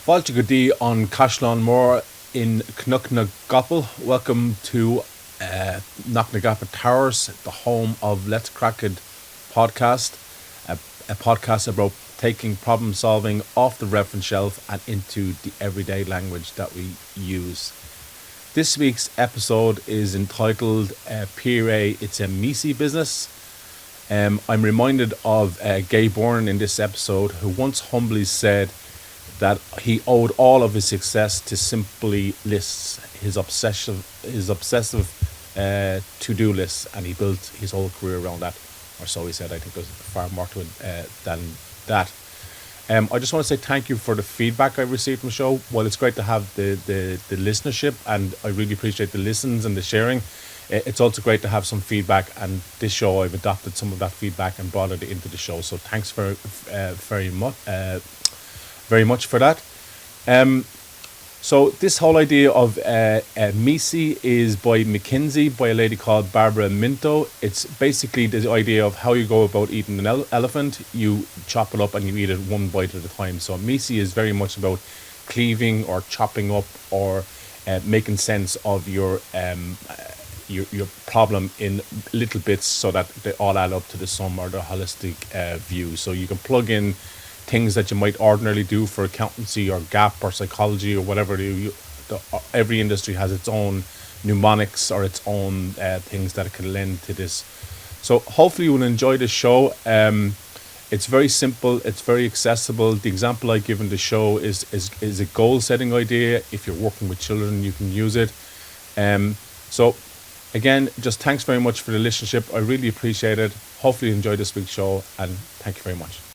Fáilte go dtí an Caisleán Mór in Cnoc na Gapel. Welcome to Knock na Gapel Towers, the home of Let's Crack It podcast, a podcast about taking problem solving off the reference shelf and into the everyday language that we use. This week's episode is entitled PRA, It's a MECE'd Business. I'm reminded of Gay Bourne in this episode, who once humbly said that he owed all of his success to simply lists, his obsessive to-do lists, and he built his whole career around that, or so he said. I think there's far more to it than that. I just want to say thank you for the feedback I received from the show. While it's great to have the listenership, and I really appreciate the listens and the sharing, it's also great to have some feedback, and this show I've adopted some of that feedback and brought it into the show, so thanks very much for that. So this whole idea of MECE'd is by McKinsey, by a lady called Barbara Minto. It's basically the idea of how you go about eating an elephant. You chop it up and you eat it one bite at a time. So MECE'd is very much about cleaving or chopping up or making sense of your problem in little bits so that they all add up to the sum or the holistic view. So you can plug in things that you might ordinarily do for accountancy or gap or psychology or whatever. Every industry has its own mnemonics or its own things that it can lend to this. So hopefully you will enjoy this show. It's very simple. It's very accessible. The example I give in the show is a goal setting idea. If you're working with children, you can use it. So again, just thanks very much for the listenership. I really appreciate it. Hopefully you enjoy this week's show, and thank you very much.